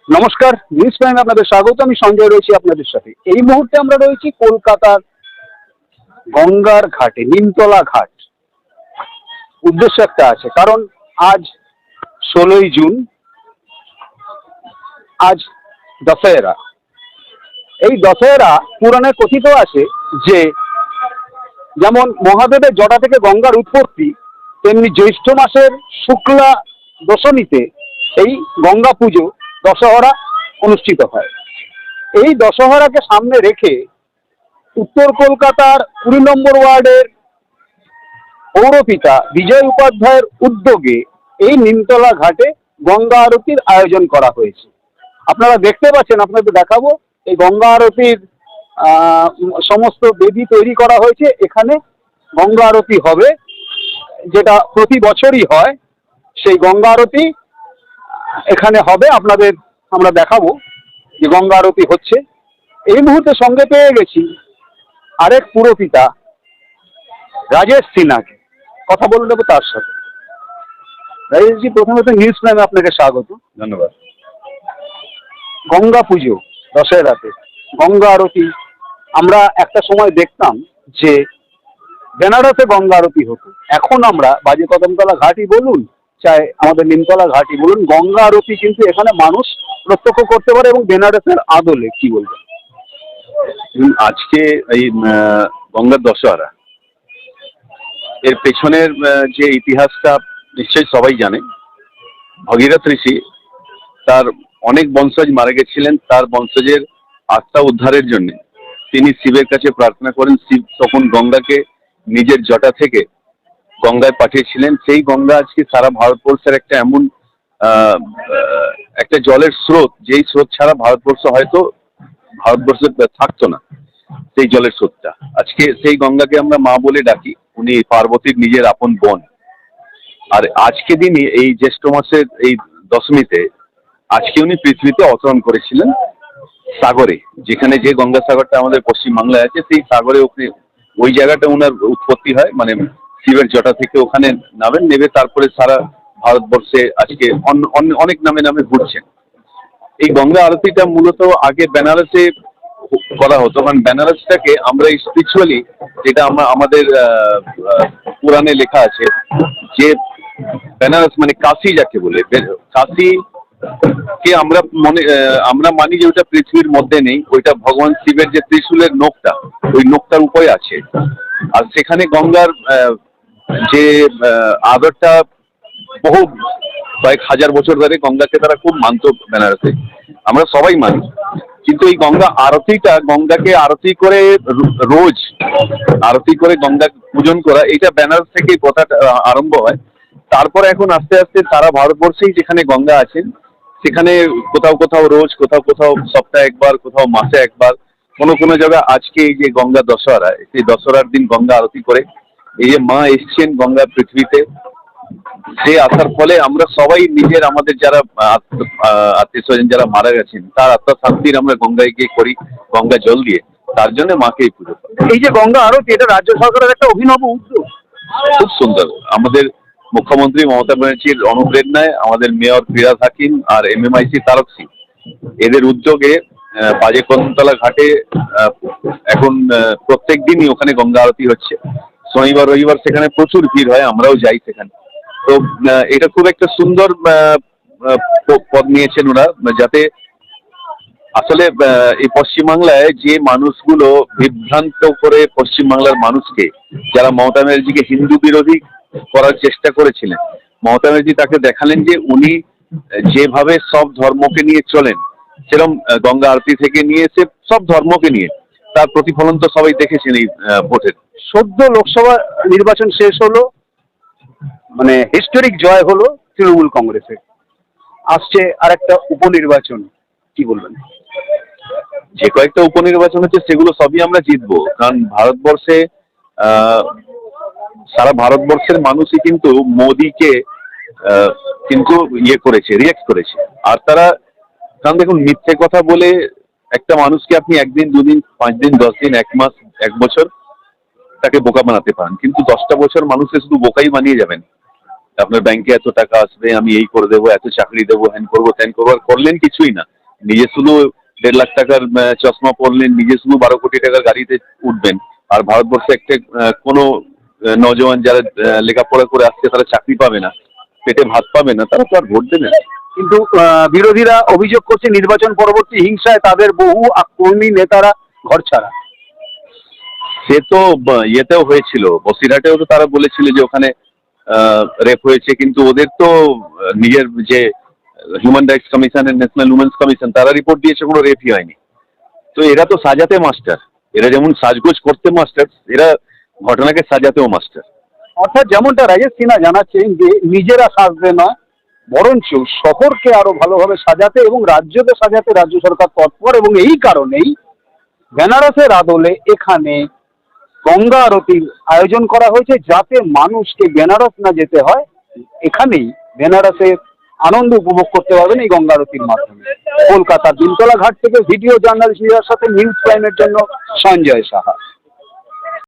নমস্কার, নিউজ প্রাইমে আপনাদের স্বাগত। আমি সঞ্জয় রয়েছি আপনাদের সাথে। এই মুহূর্তে আমরা রয়েছি কলকাতার গঙ্গার ঘাটে, নিমতলা ঘাট। উদ্দেশ্য একটা আছে, কারণ আজ 16ই জুন, আজ দশেরা। এই দশেরা পুরাণে কথিত আছে যে যেমন মহাদেবের জটা থেকে গঙ্গার উৎপত্তি, তেমনি জ্যৈষ্ঠ মাসের শুক্লা দশমীতে এই গঙ্গা পুজো দশহরা অনুষ্ঠিত হয়। এই দশহরাকে সামনে রেখে উত্তর কলকাতার 20 নম্বর ওয়ার্ডের পৌরপিতা বিজয় উপাধ্যায়ের উদ্যোগে এই নিমতলা ঘাটে গঙ্গা আরতির আয়োজন করা হয়েছে। আপনারা দেখতে পাচ্ছেন, আপনাদের দেখাবো। এই গঙ্গা আরতির সমস্ত বেদি তৈরি করা হয়েছে। এখানে গঙ্গা আরতি হবে, যেটা প্রতি বছরই হয়। সেই গঙ্গা আরতি এখানে হবে, আপনাদের আমরা দেখাবো যে গঙ্গা আরতি হচ্ছে। এই মুহূর্তে সঙ্গে পেয়ে গেছি আরেক পুরপিতা রাজেশ সিনহাকে, কথা বলে নেবো তার সাথে। রাজেশজি, প্রথমত নিউজ প্রাইমে আপনাকে স্বাগত। ধন্যবাদ। গঙ্গা পুজো দশেরাতে গঙ্গা আরতি, আমরা একটা সময় দেখতাম যে বেনারসে গঙ্গা আরতি হতো। এখন আমরা বাজে কদমতলা ঘাটই বলুন, চাই আমাদের নিমতলা ঘাটই বলুন, গঙ্গা আরতি কিন্তু এখানে মানুষ প্রত্যক্ষ করতে পারে। এবং বেনারসের আদলে কি বলবেন? আজকে এই গঙ্গার দশহরা, এর পেছনের যে ইতিহাসটা নিশ্চয়ই সবাই জানে। ভগীরথ ঋষি তার অনেক বংশজ মারা গেছিলেন, তার বংশজের আত্মা উদ্ধারের জন্য তিনি শিবের কাছে প্রার্থনা করেন। শিব তখন গঙ্গাকে নিজের জটা থেকে গঙ্গায় পাঠিয়েছিলেন। সেই গঙ্গা আজকে সারা ভারতবর্ষের একটা এমন একটা জলের স্রোত, যেই স্রোত ছাড়া ভারতবর্ষে থাকতো না। সেই জলের স্রোতটা আজকে, সেই গঙ্গাকে আমরা মা বলে ডাকি। উনি পার্বতীর নিজের আপন বোন। আর আজকে দিনই এই জ্যৈষ্ঠ মাসের এই দশমীতে আজকে উনি পৃথিবীতে অবতরণ করেছিলেন সাগরে, যেখানে যে গঙ্গা সাগরটা আমাদের পশ্চিমবাংলায় আছে, সেই সাগরে ওই জায়গাটা ওনার উৎপত্তি হয়। মানে শিবের জটা থেকে ওখানে নেবে, তারপরে সারা ভারতবর্ষে আজকে অনেক নামে নামে ঘুরছেন। এই গঙ্গা আরতিটা মূলত আগে বেনারসে করা হতো, কারণ বেনারসটাকে আমরা স্পিরিচুয়ালি, যেটা আমাদের পুরাণে লেখা আছে যে বেনারস মানে কাশী যাকে বলে, কাশী কে আমরা মানি যে ওইটা পৃথিবীর মধ্যে নেই, ওইটা ভগবান শিবের যে ত্রিশূলের নখটা, ওই নখটার উপরে আছে। আর সেখানে গঙ্গার যে আদরটা বহু কয়েক হাজার বছর ধরে গঙ্গাকে তারা খুব মানত বেনারসে, আমরা সবাই মানি। কিন্তু এই গঙ্গা আরতিটা, গঙ্গাকে আরতি করে রোজ আরতি করে গঙ্গা পূজন করা, এটা বেনারস থেকে কথাটা আরম্ভ হয়। তারপরে এখন আস্তে আস্তে সারা ভারতবর্ষেই যেখানে গঙ্গা আছেন, সেখানে কোথাও কোথাও রোজ, কোথাও কোথাও সপ্তাহে একবার, কোথাও মাসে একবার, কোনো জায়গায় আজকে এই যে গঙ্গা দশহরা, সেই দশহরার দিন গঙ্গা আরতি করে এই যে মা এসছেন গঙ্গা পৃথিবীতে, সে আসার ফলে আমরা সবাই নিজের, আমাদের যারা আত্মীয় স্বজন যারা মারা গেছেন, তার আত্মা শান্তির আমরা গঙ্গায় গিয়ে করি গঙ্গা জল দিয়ে। তার জন্য মাকে এই পুজো করি। এই যে গঙ্গা আরতি, এটা রাজ্য সরকারের একটা অভিনব উদ্যোগ, খুব সুন্দর। আমাদের মুখ্যমন্ত্রী মমতা ব্যানার্জির অনুপ্রেরণায় আমাদের মেয়র ফিরাজ হাকিম আর MMIC তারক সিং, এদের উদ্যোগে বাজে কদমতলা ঘাটে এখন প্রত্যেক দিনই ওখানে গঙ্গা আরতি হচ্ছে। শনিবার রবিবার সেখানে প্রচুর ভিড় হয়, আমরাও যাই সেখানে। তো এটা খুব একটা সুন্দর পদ নিয়েছেন ওরা, যাতে আসলে এই পশ্চিমবাংলায় যে মানুষগুলো বিভ্রান্ত করে পশ্চিমবাংলার মানুষকে, যারা মমতা ব্যানার্জিকে হিন্দু বিরোধী করার চেষ্টা করেছিলেন, মমতা ব্যানার্জি তাকে দেখালেন যে উনি যেভাবে সব ধর্মকে নিয়ে চলেন, সেরকম গঙ্গা আরতি থেকে নিয়ে এসে সব ধর্মকে নিয়ে, তার প্রতিফলন তো সবাই দেখেছেন এই ভোটের। সদ্য লোকসভা নির্বাচন শেষ হলো, মানে হিস্টোরিক জয় হলো তৃণমূল কংগ্রেসের। আসছে আরেকটা উপনির্বাচন, কি বলবেন? যে কয়েকটা উপনির্বাচন হচ্ছে সেগুলো সবই আমরা জিতবো, কারণ ভারতবর্ষে সারা ভারতবর্ষের মানুষই কিন্তু মোদিকে কিন্তু করেছে, রিয়েক্ট করেছে। আর তারা, কারণ দেখুন, মিথ্যে কথা বলে একটা মানুষকে আপনি 1 দিন 2 দিন 5 দিন 10 দিন 1 মাস 1 বছর তাকে বোকা বানাতে পারেন, কিন্তু 10টা বছর মানুষকে শুধু বোকাই বানিয়ে যাবেন, আপনার ব্যাংকে এত টাকা আসবে, আমি এই করে দেবো, এত চাকরি দেবো, হ্যান করবো ত্যান করবো, আর করলেন কিছুই না। নিজে শুধু 1.5 লাখ টাকার চশমা পরলেন, নিজে শুধু 12 কোটি টাকার গাড়িতে উঠবেন, আর ভারতবর্ষে একটা কোনো নজওয়ান যারা লেখাপড়া করে আসছে তারা চাকরি পাবে না, পেটে ভাত পাবে না, তারা তো আর ভোট দেবে না। কিন্তু বিরোধীরা অভিযোগ করছে নির্বাচন পরবর্তী হিংসায় তাদের বহু কর্মী নেতারা ঘর ছাড়া। সে তো ইয়েতেও হয়েছিল, বসিরহাটেও তো তারা বলেছিল যে ওখানে রেপ হয়েছে, কিন্তু ওদের তো নিজের যে human rights commission and national women's commission তারা রিপোর্ট দিয়েছে কোনো রেপই হয়নি। তো এরা তো সাজাতে মাস্টার, এরা যেমন সাজগোজ করতে মাস্টার, এরা ঘটনাকে সাজাতেও মাস্টার। অর্থাৎ যেমনটা রাজেশ সিনহা জানাচ্ছেন যে নিজেরা সাজবে নয়, বরঞ্চ শহরকে আরো ভালোভাবে সাজাতে এবং রাজ্যকে সাজাতে রাজ্য সরকার তৎপর, এবং এই কারণেই বেনারসের আদলে এখানে গঙ্গা আরতির আয়োজন করা হয়েছে, যাতে মানুষকে বেনারস না যেতে হয়, এখানেই বেনারসের আনন্দ উপভোগ করতে পারবেন এই গঙ্গা আরতির মাধ্যমে। কলকাতার দিনতলা ঘাট থেকে ভিডিও জার্নালিস্টের সাথে নিউজ প্রাইমের জন্য সঞ্জয় সাহা।